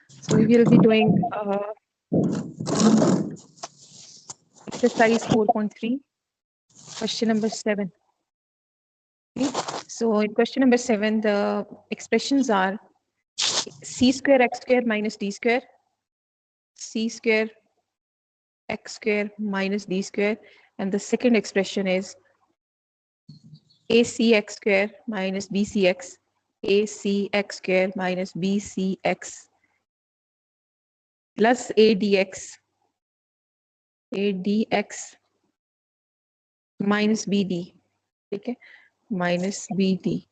So we will be doing exercise 4.3, question number 7. Okay. So in question number 7, the expressions are c square x square minus d square, c square x square minus d square, and the second expression is acx square minus bcx, acx square minus bcx plus adx minus bd. Okay, minus bd.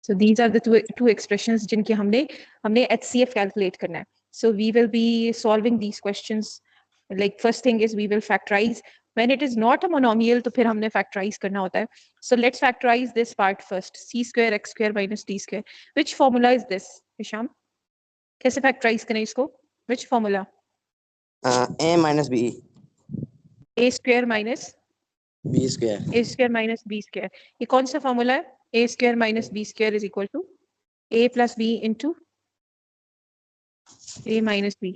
So these are the two expressions जिनके हमने HCF calculate करना है. So we will be solving these questions. Like first thing is we will factorize. When it is not a monomial, तो फिर हमने factorize करना होता है. So let's factorize this part first. C square x square minus d square. Which formula is this, Hisham? कैसे factorize करें इसको? Which formula? A minus B. A square minus B square. A square minus B square. ये कौन सा formula है? A square minus B square is equal to A plus B into A minus B.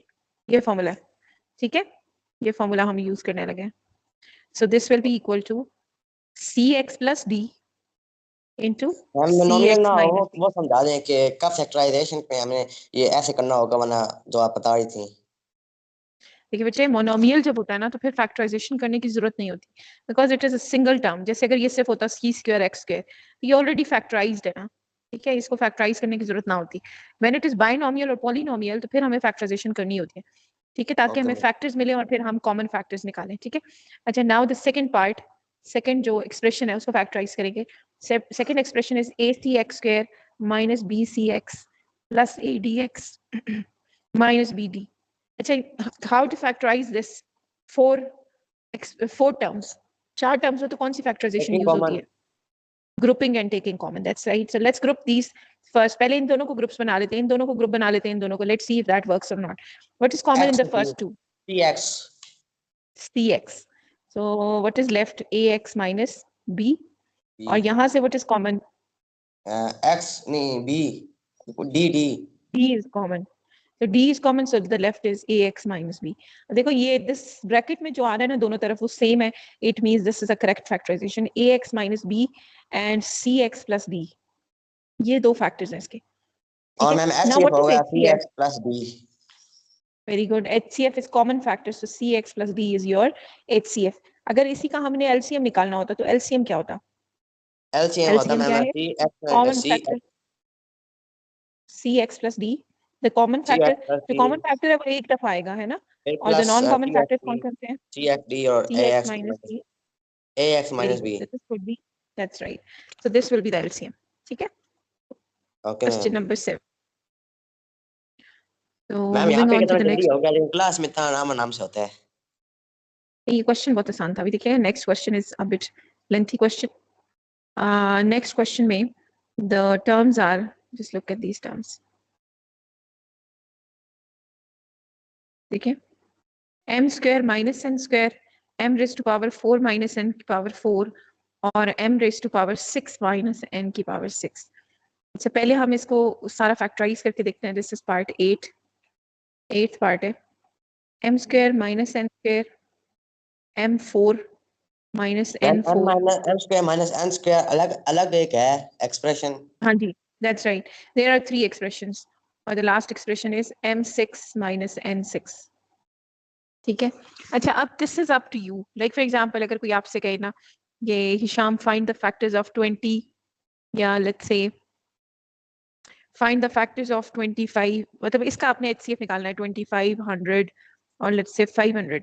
ये formula है. ठीक है? ये formula हम use करने लगे हैं. So this will be equal to CX plus D into CX minus D. वो समझा दें कि कब फैक्टराइजेशन पे हमें ये ऐसे करना होगा, वरना जो आप बता रही थी. देखिए बच्चे, मोनोमियल जब होता है ना तो फिर फैक्टराइजेशन करने की जरूरत नहीं होती, because it is a single term. जैसे अगर ये सिर्फ होता सी स्क्वायर एक्स स्क्वायर, ये ऑलरेडी फैक्टराइज्ड है ना. ठीक है, इसको फैक्टराइज करने की जरूरत ना होती. व्हेन इट इज बाइनोमियल और पॉलिनोमियल तो फिर हमें फैक्टराइजेशन करनी होती है. ठीक है, ताकि हमें फैक्टर्स मिले और फिर हम कॉमन फैक्टर्स निकालें. ठीक है. अच्छा, now the second part, second जो एक्सप्रेशन है उसको फैक्टराइज करेंगे. Second expression is a c x square minus b c x plus a d x minus b d. How to factorize this? Four terms. 4 terms में तो कौन सी factorization use होती है? Grouping and taking common. That's right. So let's group these first. पहले इन दोनों को groups बना लेते हैं, इन दोनों को group बना लेते हैं, इन दोनों को. Let's see if that works or not. What is common in the first two? CX. CX. So what is left? AX minus B. और यहाँ से what is common? X नहीं B. D. D is common. So D is common, so the left is AX minus B. देखो ये this bracket में जो आ रहा है ना दोनों तरफ वो same है. It means this is a correct factorization. AX minus B and CX plus D. ये दो factors हैं इसके. और मैम HCF होगा CX plus D. Very good. HCF is common factor, so CX plus D is your HCF. अगर इसी का हमने LCM निकालना होता तो LCM क्या होता? LCM होता ma'am common factor CX plus D. The common factor, जो common factor है वो एक दफा आएगा, है ना? और the non common factors कौन कौन से हैं? CFD और CX minus D. AX minus B. This would be, that's right. So this will be the LCM. ठीक है? Okay. Question number 7. So ma'am यहाँ पे moving on to the next. हो गया, लेकिन क्लास में था नाम से होता है. ये question बहुत आसान था. अभी देखिए next question is a bit lengthy question. Next question में the terms are, just look at these terms. देखिए, m square minus n square, m raised to power 4 minus n की power 4 और m raised to power 6 minus n की power 6. अच्छा, पहले हम इसको सारा फैक्टराइज करके देखते हैं. This is part 8th part है. m square minus n square, m4 minus n4. m square minus n square अलग एक है एक्सप्रेशन. हाँ जी, that's right. There are 3 expressions. और the last expression is m6 minus n6. ठीक है. अच्छा, अब this is up to you. Like for example, अगर कोई आपसे कहे ना, ये Hisham find the factors of 20, या let's say find the factors of 25. मतलब इसका आपने HCF निकालना है 25, 100 और let's say 500.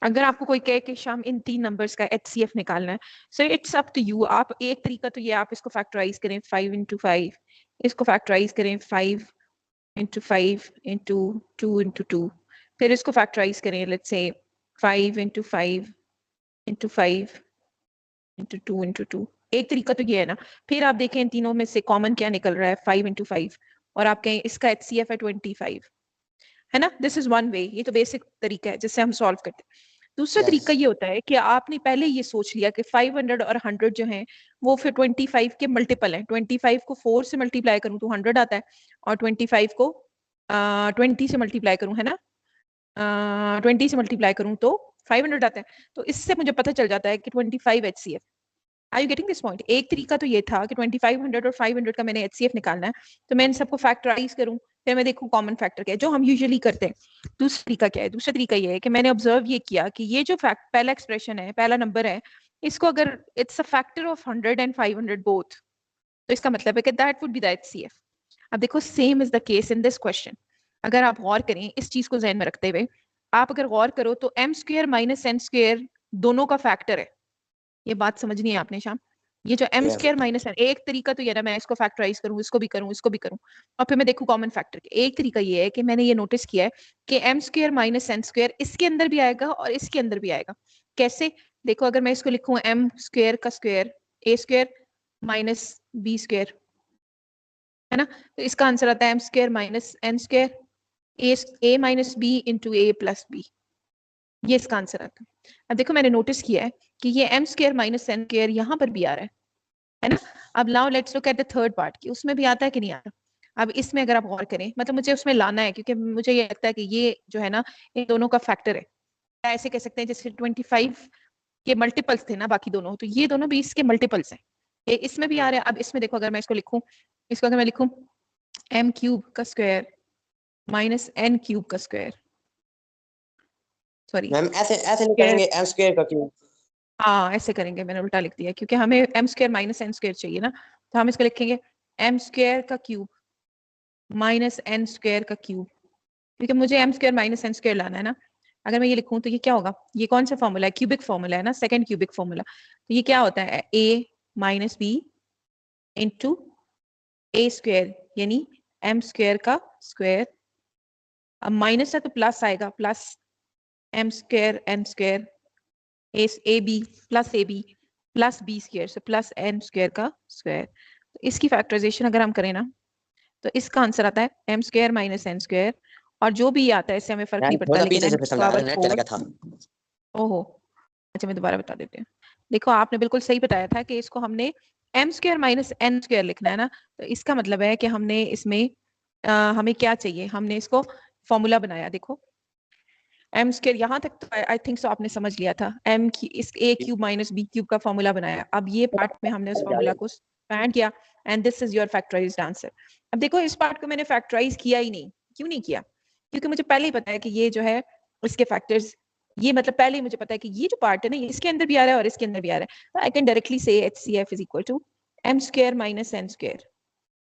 अगर आपको कोई कहे कि शाम इन 3 नंबर्स का HCF निकालना है, so it's up to you. आप एक तरीका तो ये आप इसको फैक्टराइज करें 5 into 5, इसको फैक्टराइज करें 5 into 5 into 2 into 2, फिर इसको फैक्टराइज करें let's say 5 into 5 into 5 into 2 into 2. एक तरीका तो ये है ना. फिर आप देखें इन तीनों में से कॉमन क्या निकल रहा है, 5 into 5, और आप कहें इसका HCF है 25, है ना. This is one way. ये तो बेसिक तरीका है जिससे हम सॉल्व करते हैं. दूसरा Yes. तरीका ये होता है कि आपने पहले ये सोच लिया कि 500 और 100 जो हैं वो फिर 25 के मल्टीपल हैं। 25 को 4 से मल्टीप्लाई करूं तो 100 आता है, और 25 को 20 से मल्टीप्लाई करूं, है ना, 20 से मल्टीप्लाई करूं तो 500 आता है। तो इससे मुझे पता चल जाता है कि 25 HCF। Are you getting this point? एक तरीका तो ये था कि 2500 और 500 का मैंने HCF निकालना है, तो मैं इन सबको फैक्टराइज करूं, फिर मैं देखूं कॉमन फैक्टर क्या है, जो हम यूजुअली करते हैं। दूसरा तरीका क्या है? दूसरा तरीका ये है कि मैंने ऑब्जर्व ये किया कि ये जो फैक्ट पहला एक्सप्रेशन है, पहला नंबर है, इसको अगर it's a factor of 100 and 500 both, तो इसका मतलब है कि that would be the HCF। अब देखो same is the case in this question. अगर आप गौर करें इस चीज को ध्यान में रखते हुए, आप अगर गौर करो तो m square minus n square दोनों का फैक्टर है। ये बात समझनी है आपने शाम। ये जो m Yes. Square minus n, एक तरीका तो ये ना मैं इसको फैक्टराइज करूं, इसको भी करूं, इसको भी करूं, और फिर मैं देखूं कॉमन फैक्टर। एक तरीका ये है कि मैंने ये नोटिस किया है कि m square minus n square इसके अंदर भी आएगा और इसके अंदर भी आएगा। कैसे? देखो अगर मैं इसको लिखूं m स्क्वायर का square a square minus b square, है ना, तो इसका आंसर आता है M square minus N square A minus B into A plus B. ये इसका आंसर आता है। अब देखो मैंने नोटिस किया है कि ये m square minus N square यहाँ पर भी आ रहा है ना। अब now let's look at the third part कि उसमें भी आता है कि नहीं आता। अब इसमें अगर आप गौर करें, मतलब मुझे उसमें लाना है, क्योंकि मुझे ये लगता है कि ये जो है ना इन दोनों का फैक्टर है। ऐसे कह सकते हैं जैसे 25 के मल्टीपल्स थे ना बाकी दोनों, तो ये दोनों भी इसके मल्टीपल्स हैं। ये इसमें भी आ रहे हैं। अब इसमें देखो अगर मैं इसको लिखूं, इसको अगर मैं लिखूं m क्यूब का स्क्वायर माइनस n क्यूब का स्क्वायर, सॉरी मैम ऐसे ऐसे नहीं स्क्वायर, करेंगे m स्क्वायर का क्यूब। हाँ ऐसे करेंगे, मैंने उल्टा लिख दिया क्योंकि हमें m square minus n square चाहिए ना, तो हम इसको लिखेंगे m स्क्वायर का क्यूब माइनस n स्क्वायर का क्यूब, क्योंकि मुझे m square minus n square लाना है ना। अगर मैं ये लिखूं तो ये क्या होगा? ये कौन सा फॉर्मूला है? क्यूबिक फॉर्मूला है ना, सेकंड क्यूबिक फॉर्मूला। तो ये क्या होता है? a minus B into a square, यानी m स्क्वायर का स्क्वायर। अब माइनस है तो प्लस आएगा, plus m square n square a b plus a b plus b square, so plus n square का स्क्वायर। तो इसकी फैक्टराइजेशन अगर हम करें ना, तो इसका आंसर आता है m square minus n square, और जो भी आता है इससे हमें फर्क नहीं मैम पड़ता, थोड़ा लेकिन पीछे n से फिर की समझाना, पावर नेट चला 4। गया था। ओहो, अच्छा मैं दोबारा बता देती हूँ। देखो आपने बिल्कुल सही बताया था कि इसको हमने m square minus n square लिखना है ना, तो इसका मतलब है कि हमने इसमें हमें क्या चाहिए, हमने इसको फॉर्मूला बनाया। देखो m स्क्वायर यहाँ तक तो आई थिंक सो आपने समझ लिया था, m की इस a cube minus b cube का फॉर्मूला बनाया। अब ये पार्ट में हमने उस फॉर्मूला को एक्सपैंड किया, and this is your factorised answer. अब देखो इस पार्ट को मैंने फैक्टराइज किया ही नहीं। क्यों नहीं किया? क्योंकि मुझे पहले ही पता है कि ये जो है इसके फैक्टर्स, ये मतलब पहले ही मुझे पता है कि ये जो पार्ट है ना, ये इसके अंदर भी आ रहा है और इसके अंदर भी आ रहा है। तो आई कैन डायरेक्टली से HCF is equal to m square minus n square,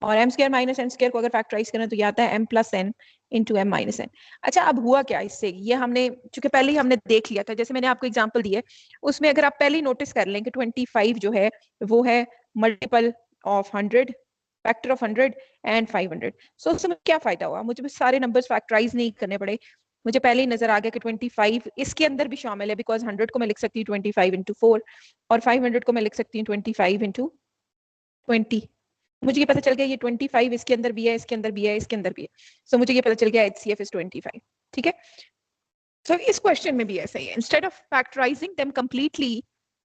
और m square minus n square को अगर फैक्टराइज करें तो ये आता है m plus n into m minus n। अच्छा अब हुआ क्या इससे? ये हमने चूंकि पहले ही हमने देख लिया था, जैसे मैंने आपको एग्जांपल दी है उसमें अगर आप पहले ही नोटिस कर लें कि 25 जो है वो है multiple of 100, factor of 100 and 500। सो उससे मुझे क्या फायदा हुआ? मुझे सारे नंबर्स फैक्टराइज नहीं करने पड़े, मुझे पहले ही नजर आ गया कि 25 इसके अंदर भी शामिल है, बिकॉज 100 को मैं लिख सकती हूँ 25 इंटू 4, और 500 को मैं लिख सकती हूँ 25 इंटू 20। मुझे ये पता चल गया ये 25 इसके अंदर भी है, इसके अंदर भी है, इसके अंदर भी है। सो मुझे ये पता चल गया HCF इज 25। ठीक है, सो इस क्वेश्चन में भी ऐसा ही है। Instead of factorising them completely,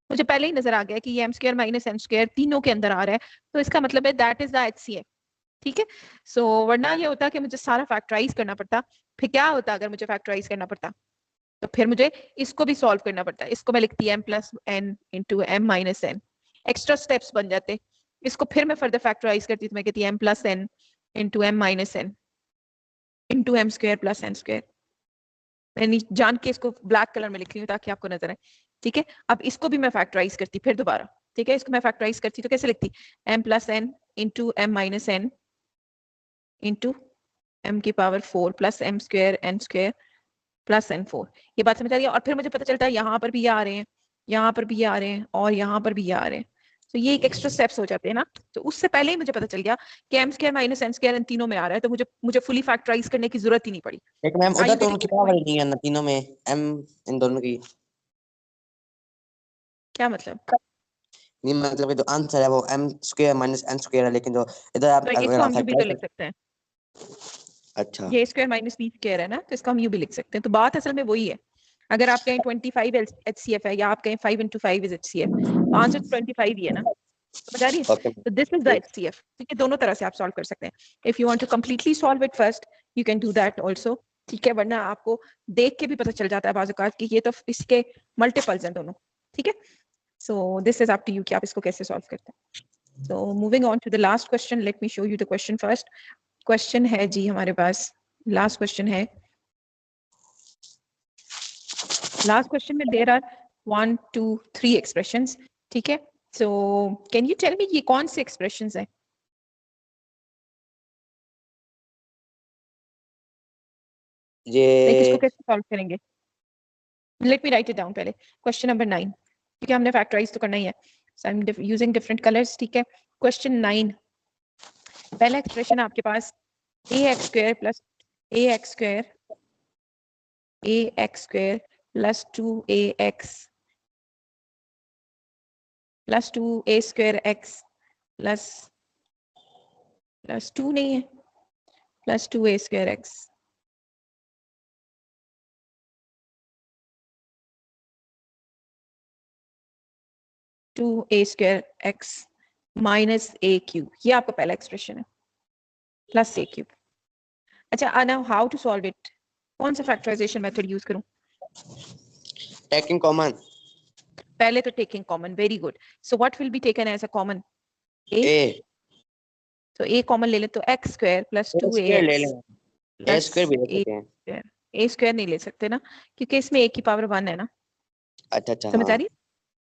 मुझे पहले ही नजर आ गया कि ये m square minus n square तीनों के अंदर आ रहा है, तो इसका मतलब है दैट इज द HCF। ठीक है, सो वरना ये होता कि मुझे सारा फैक्टराइज करना पड़ता। फिर क्या होता अगर मुझे फैक्टराइज करना पड़ता? तो फिर मुझे इसको भी सॉल्व करना पड़ता है। इसको मैं लिखती m plus n into m minus n, extra steps बन जाते। इसको फिर मैं फर्दर फैक्टराइज करती तो मैं कहती m plus n into m minus n into m square plus n square. मैं जान के इसको ब्लैक कलर में लिख रही हूँ ताकि आपको नजर आए। ठीक है, अब इसको भी मैं फैक्टराइज करती फिर दोबारा। ठीक है, इसको मैं फैक्टराइज करती तो कैसे लिखती? m plus n into m minus n into m की power 4 plus m square n square plus n4। ये बात समझ आ रही है? और फिर मुझे पता चलता है यहाँ पर भी ये आ रहे हैं, यहाँ पर भी ये आ रहे हैं, और यहाँ पर भी ये आ रहे हैं। तो ये एक एक्स्ट्रा स्टेप्स हो जाते हैं ना। तो उससे पहले ही मुझे पता चल गया कि m square minus n square इन तीनों में आ रहा है, तो मुझे मुझे फुली फैक्टराइज करने की जरूरत ही नहीं पड़ी। लेकिन मैम आर उधर यू तो गेटिंग उनकी दिस पावर पॉइंट? ही नहीं है ना तीनों में, m इन दोनों की। क्या मतलब? नहीं मतलब कि जो आंसर है वो m square minus n square है, लेकिन जो इधर आप तो अगर इसको आप हम यू भी तो फैक्टराइज। लिख सकते हैं, अच्छा। ये स्क्वायर माइनस बी स्क्वायर है ना, तो इसको हम यू भी लिख सकते हैं। तो बात असल में वही है। अगर आप कहें 25 HCF है या आप कहें 5 into 5 is HCF, तो आंसर 25 ही है ना, समझ आ रही है? ओके तो दिस इज द HCF, ठीक है, दोनों तरह से आप सॉल्व कर सकते हैं. If you want to completely solve it first, you can do that also, ठीक है, वरना आपको देख के भी पता चल जाता है बाज़ औक़ात कि ये तो इसके मल्टीपल्स हैं दोनों, ठीक है. So this is up to you कि आप इसको कैसे सॉल्व करते हैं. So moving on to the last question, let me show you the question first. Question है जी हमारे पास, last question है. Last question में there are 1, 2, 3 expressions, ठीक है. So can you tell me ये कौन से expressions हैं? Like इसको ये कैसे solve करेंगे? Let me write it down पहले. Question number 9, ठीक है, हमने factorize तो करना ही है. So I'm using different colors, ठीक है. Question 9, पहला expression है आपके पास ax square plus ax square plus 2ax plus 2a square x plus 2 नहीं है, plus 2a square x a square x minus a cube, ये आपका पहला एक्सप्रेशन है, plus a cube. अच्छा, now how to solve it? कौन सा factorization method use करूं? Taking common. पहले तो taking common, very good. So what will be taken as a common? A. तो a कॉमन ले ले, तो x square plus A square ले 2ax लें. ए स्क्वायर भी ले सकते हैं. स्क्वायर. a स्क्वायर नहीं ले सकते ना, क्योंकि इसमें a की पावर 1 है ना, अच्छा अच्छा समझ आ हाँ. रही है?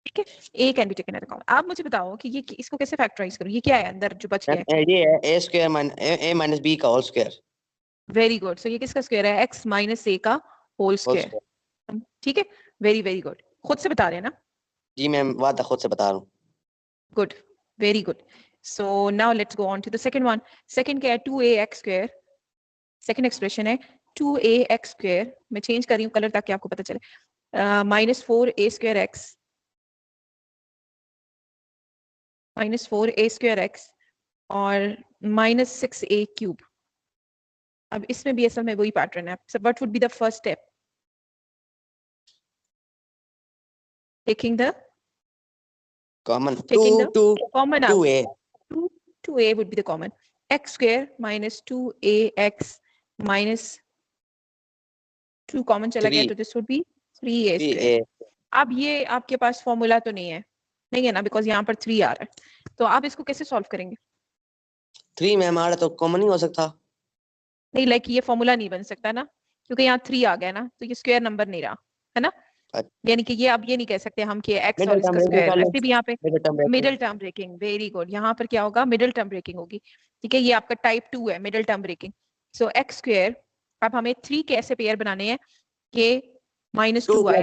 ठीक है, a can be taken as a common. आप मुझे बताओ कि ये इसको कैसे फैक्टराइज करूं, ये क्या है अंदर जो बच गया है? ये है ए स्क्वायर माइनस बी का whole square. Very good. So ये किसका स्क्वायर है? x माइनस a का होल होल स्क्वायर. स्क्वायर. ठीक है, वेरी वेरी गुड. खुद से बता रहे हैं ना? जी मैम, वादा खुद से बता रहा हूँ. Good, very good. So now let's go on to the second one. Second क्या है? 2ax square. Second expression है 2ax square. मैं change कर रही हूँ कलर ताकि आपको पता चले. Minus 4a square x. Minus 4a square x और minus 6a cube. अब इसमें भी असल में वही पैटर्न है. So what would be the first step? Taking the common. taking the two common out. 2a. 2a would be the common. X square minus 2ax minus 2 common चला गया, तो this would be 3a square. अब ये आपके पास formula तो नहीं है ना, बिकॉज यहाँ पर 3 आ रहा है. तो आप इसको कैसे सॉल्व करेंगे? 3 में हमारा तो कॉमन नहीं हो सकता. नहीं, लाइक ये फॉर्मूला नहीं बन सकता ना, क्योंकि यहाँ 3 आ गया ना, तो ये स्क्वायर नंबर नहीं रहा है ना. यानी कि ये अब ये नहीं कह सकते हम कि x और इसका स्क्वायर. वैसे भी यहाँ पे middle term breaking, very good. यहाँ पर क्या होगा? मिडिल टर्म ब्रेकिंग होगी. ठीक है, ये आपका टाइप 2 है, मिडिल टर्म ब्रेकिंग. सो x स्क्वायर, अब हमें 3 के ऐसे पेयर बनाने हैं कि माइनस 2 आए.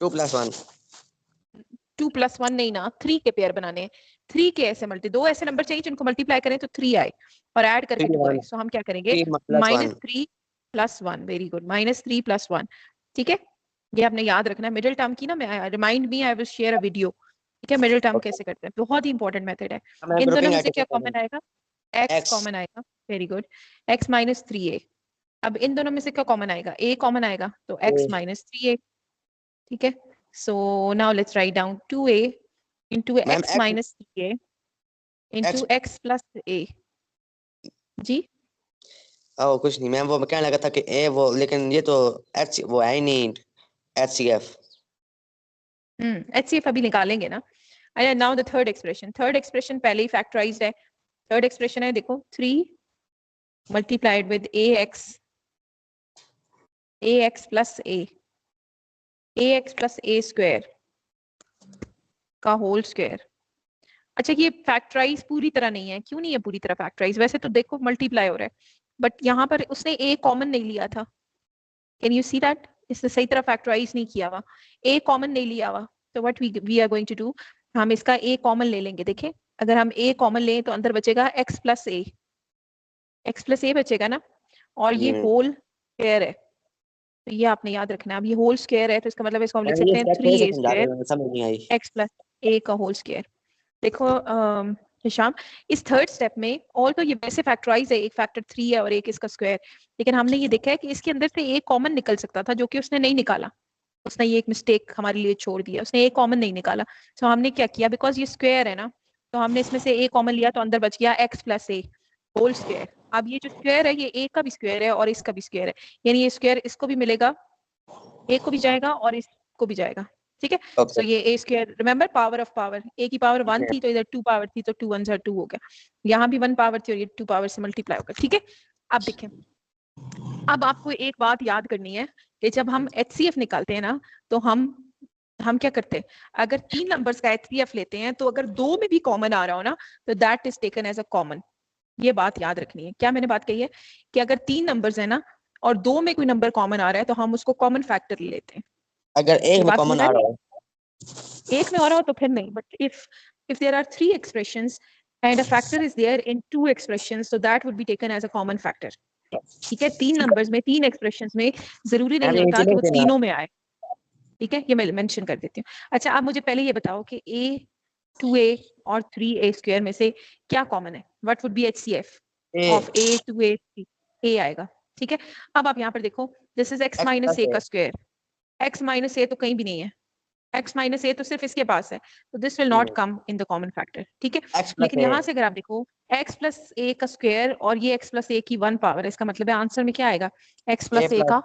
2 प्लस 1 2 प्लस 1 नहीं ना, 3 के पेयर बनाने हैं. 3 के ऐसे दो ऐसे नंबर चाहिए जिनको मल्टीप्लाई करें तो 3 आए और ऐड करके 2 आए. सो हम क्या करेंगे? Minus 3 plus 1. Very good, minus 3 plus 1. ठीक है, ये आपने याद रखना है. मिडिल टर्म की ना, मैं remind me, I will share a video. ठीक है, मिडिल टर्म कैसे करते हैं, बहुत ही इंपॉर्टेंट मेथड है. इन दोनों में से क्या कॉमन आएगा? x कॉमन आएगा. Very good. x minus 3a. अब इन दोनों में से क्या कॉमन आएगा? a कॉमन आएगा, तो x माइनस 3a. ठीक है, so now let's write down 2a into x minus 3a into x plus a. जी कुछ नहीं मैम, वो मैं कहने लगा था कि ए वो, लेकिन ये तो एच वो है ही नहीं. HCF. HCF अभी निकालेंगे ना. अच्छा, now the third expression. Third expression पहले ही फैक्टराइज्ड है. थर्ड एक्सप्रेशन है, देखो 3 multiplied with ax plus ax plus a square का होल स्क्वायर. अच्छा, ये फैक्टराइज पूरी तरह नहीं है. क्यों नहीं है पूरी तरह फैक्टराइज? वैसे तो देखो मल्टीप्लाई हो रहा है, बट यहाँ पर उसने a कॉमन नहीं लिया था. Can you see that? इसने सही तरह फैक्टराइज नहीं किया हुआ, a कॉमन नहीं लिया हुआ. तो what we are going to do, हम इसका a कॉमन ले लेंगे. देखें, अगर हम a कॉमन लें तो अंदर बचेगा x प्लस a बचेगा ना, और ये होल स्क्वायर है, तो ये आपने याद रखना है. अब ये होल स्क्वायर है, तो इसका मतलब इसको हम लिख सकते हैं 3a स्क्वायर समझ नहीं आई. x प्लस a का होल स्क्वायर. देखो हिशाम, इस थर्ड स्टेप में ऑल तो ये वैसे फैक्टराइज है, एक फैक्टर 3 है और एक इसका स्क्वायर, लेकिन हमने ये देखा है कि इसके अंदर से एक कॉमन निकल सकता था, जो कि उसने नहीं निकाला. उसने ये एक मिस्टेक हमारे लिए छोड़ दिया, उसने ए कॉमन नहीं निकाला। तो हमने क्या किया, बिकॉज ये स्क्वायर है ना, तो हमने इसमें से ए कॉमन लिया, तो अंदर बच गया x प्लस ए होल स्क्वायर। अब ये जो स्क्वायर है ये ए का भी स्क्वायर है और इसका भी स्क्वायर है, यानी ये स्क्वायर इसको भी मिलेगा, ए को भी जाएगा और इसको भी जाएगा, ठीक है। ओके सो ये A square, remember power of power, A की पावर 1 थी तो इधर 2 पावर थी, तो 2 1 जा 2 हो गया, यहाँ भी 1 पावर थी और ये 2 पावर से मल्टीप्लाई होगा, ठीक है। अब देखें, अब आपको एक बात याद करनी है कि जब हम HCF निकालते हैं ना, तो हम क्या करते हैं, अगर 3 नंबर्स का HCF लेते हैं तो अगर 2 में भी कॉमन आ रहा हो ना, तो that is taken as a common. ये बात याद रखनी है। क्या मैंने बात कही है कि अगर 3 नंबर्स है ना और 2 में कोई नंबर कॉमन आ रहा है तो हम उसको कॉमन फैक्टर लेते हैं। अगर एक ये में बात कॉमन समझ आ आ रही रहा है? हो एक में आ रहा हो तो फिर नहीं, but if there are 3 expressions and a factor is there in 2 expressions, so that would be taken as a common factor। ठीक है, 3 नंबर्स में 3 एक्सप्रेशंस में जरूरी नहीं मैम होता कि वो इंक्रीमेंट देना तीनों में आए, ठीक है, ये मैं मेंशन कर देती हूँ। अच्छा, आप मुझे पहले ये बताओ कि a 2a और 3a स्क्वायर में से क्या कॉमन है, what would be HCF of a 2a 3? a आएगा, ठीक है। अब आप यहाँ पर देखो, this is x minus a का स्क्वायर, x माइनस a तो कहीं भी नहीं है, x माइनस a तो सिर्फ इसके पास है, तो this will not come in the common factor, ठीक है। x प्लस लेकिन ए यहाँ से अगर आप देखो x प्लस a का स्क्वायर और ये x प्लस a की 1 पावर है, इसका मतलब है आंसर में क्या आएगा, x A plus a plus का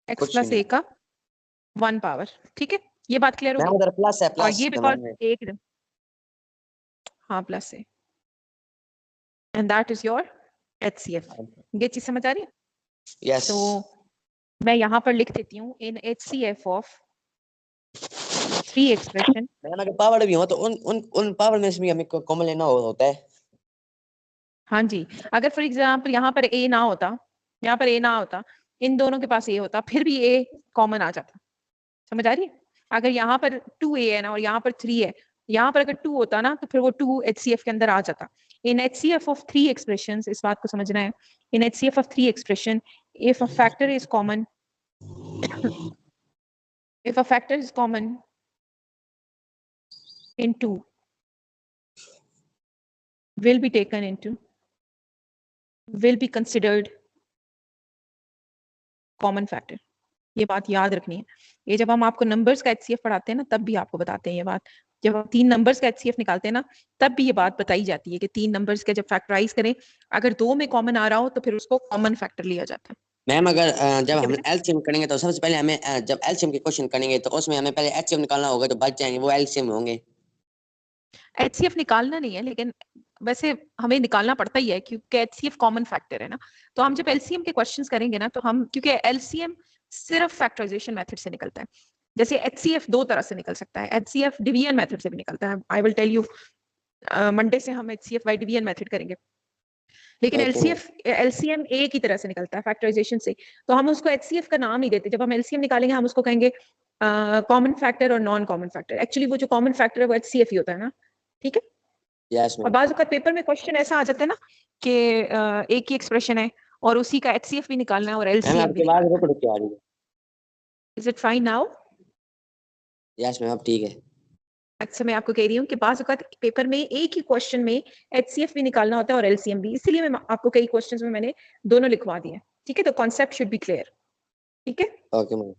x कुछ प्लस नहीं a का 1 पावर, ठीक है। ये बात क्लियर मैम होगी? उधर प्लस है और प्लस ये तो बिकॉज मैम एक, हाँ प्लस है, and that is your HCF। ये चीज समझ आ रही है? यस सो मैं यहाँ पर लिख देती हूँ, इन HCF ऑफ 3 एक्सप्रेशन। मैम अगर पावर भी हो तो उन पावर में से भी हमें कॉमन लेना होता है। हाँ जी, अगर फॉर एग्जाम्पल यहाँ पर a ना होता, यहाँ पर a ना होता, इन दोनों के पास a होता, फिर भी a कॉमन आ जाता। समझ आ रही है? अगर यहाँ पर 2a है ना और यहाँ पर 3 है, यहाँ पर अगर 2 होता ना तो फिर वो 2 HCF के अंदर आ जाता। इन HCF ऑफ 3 एक्सप्रेशंस, इस बात को समझना है, इन HCF of 3 expression, if a factor is common, if a factor is common in 2 will be taken into, will be considered common factor। ये बात याद रखनी है। ये जब हम आपको नंबर्स का HCF पढ़ाते हैं ना, तब भी आपको बताते हैं ये बात। जब हम 3 नंबर्स का HCF निकालते हैं ना, तब भी ये बात बताई जाती है कि 3 नंबर्स के जब फैक्टराइज करें, अगर 2 में कॉमन आ रहा हो तो फिर उसको कॉमन फैक्टर लिया जाता है। मैम अगर जब ठीक है हम बेटा? एलसीएम करेंगे तो सबसे पहले हमें जब एलसीएम के क्वेश्चन करेंगे तो उसमें हमें पहले एचसीएम निकालना होगा, तो बच जाएंगे वो एलसीएम होंगे। HCF निकालना नहीं है, लेकिन वैसे हमें निकालना पड़ता ही है क्योंकि HCF कॉमन फैक्टर है ना। तो हम जब LCM के क्वेश्चंस करेंगे ना, तो हम, क्योंकि LCM सिर्फ फैक्टराइजेशन मेथड से निकलता है। जैसे HCF 2 तरह से निकल सकता है, HCF डिवीजन मेथड से भी निकलता है। I will tell you, Monday से हम HCF बाय डिवीजन मेथड करेंगे। लेकिन ओके मैम। LCM एक ही तरह से निकलता है, फैक्टराइजेशन से। तो हम उसको HCF का नाम ही देते, जब हम LCM निकालेंगे हम उसको कहेंगे कॉमन फैक्टर और नॉन कॉमन फैक्टर। एक्चुअली वो जो कॉमन फैक्टर है वो HCF ही होता है ना, ठीक है। यस और मैम। बाजू का पेपर में क्वेश्चन ऐसा आ जाता है ना कि एक ही एक्सप्रेशन है और उसी का HCF भी निकालना है और मैम LCM भी आपकी आवाज निकालना है। रुक रुक के आ रही है। Is it fine now? Yes ma'am अब ठीक है। अच्छा, मैं आपको कह रही हूँ कि बाजू का पेपर में एक ही क्वेश्चन में HCF भी निकालना होता है और LCM भी, इसीलिए मैं आपको कई क्वेश्चंस में मैंने दोनों लिखवा दिए। ठीक है, तो कॉन्सेप्ट शुड बी क्लियर। ठीक है। Okay ma'am.